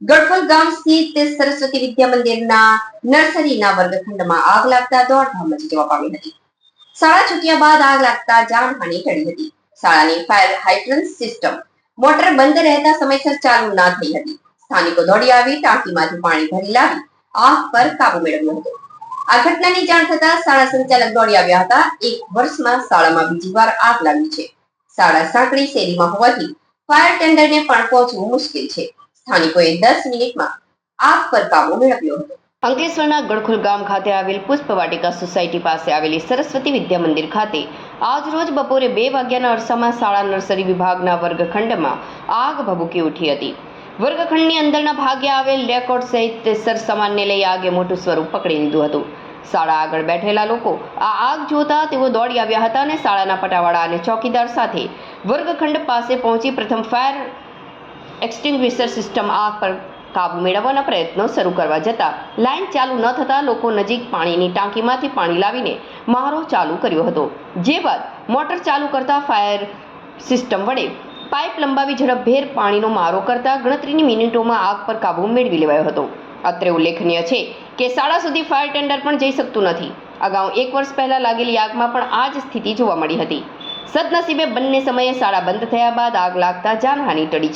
ગડખોલ ગામ સ્થિત સરસ્વતી વિદ્યા મંદિરના નર્સરીના વર્ગખંડમાં આગ લાગતા દોડધામ મચી જવા પામી હતી. શાળા છૂટ્યા બાદ આગ લાગતા જાનહાનિ ટળી હતી. શાળાની ફાયર હાઇડ્રન્ટ સિસ્ટમ મોટર બંધ રહેતા સમયસર ચાલુ ના થઈ હતી. સ્થાનિકો દોડી આવી ટાંકીમાંથી પાણી ભરી લાવી આગ પર કાબુ મેળવ્યો હતો. આ ઘટનાની જાણ થતા શાળા સંચાલક દોડી આવ્યા હતા. એક વર્ષમાં શાળામાં બીજી વાર આગ લાગી છે. શાળા સાંકડી શેરીમાં હોવાથી ફાયર ટેન્ડરને પણ પહોંચવું મુશ્કેલ છે. સ્થાનિકોએ 10 મિનિટમાં આગ પર કાબુ મેળવ્યો હતો. અંકલેશ્વરના ગડખોલ ગામ ખાતે આવેલ પુષ્પવાટિકા સોસાયટી પાસે આવેલી સરસ્વતી વિદ્યા મંદિર ખાતે આજ રોજ બપોરે 2 વાગ્યાના અરસામાં શાળા નર્સરી વિભાગના વર્ગખંડમાં આગ ભભૂકી ઉઠી હતી. વર્ગખંડની અંદરના ભાગે આવેલ રેકોર્ડ સહિત સરસામાનને લઈ આગે મોટું સ્વરૂપ પકડી લીધું હતું. શાળા આગળ બેઠેલા લોકો આ આગ જોતા તેઓ દોડી આવ્યા હતા અને શાળાના પટાવાળા અને ચોકીદાર સાથે વર્ગખંડ પાસે પહોંચી પ્રથમ ફાયર એક્સટિંગ્વિશર સિસ્ટમ આગ પર કાબુ મેળવવાના પ્રયત્નો શરૂ કરવા જતાં લાઇન ચાલુ ન થતાં લોકો નજીક પાણીની ટાંકીમાંથી પાણી લાવીને મારો ચાલુ કર્યો હતો. જે બાદ મોટર ચાલુ કરતા ફાયર સિસ્ટમ વડે પાઇપ લંબાવી ઝડપભેર પાણીનો મારો કરતા ગણતરીની મિનિટોમાં આગ પર કાબુ મેળવી લેવાયો હતો. અત્રે ઉલ્લેખનીય છે કે શાળા સુધી ફાયર ટેન્ડર પણ જઈ શકતું નથી. અગાઉ 1 વર્ષ પહેલા લાગેલી આગમાં પણ આ જ સ્થિતિ જોવા મળી હતી. સદનસીબે બંને સમયે શાળા બંધ થયા બાદ આગ લાગતા જાનહાનિ ટળી છે.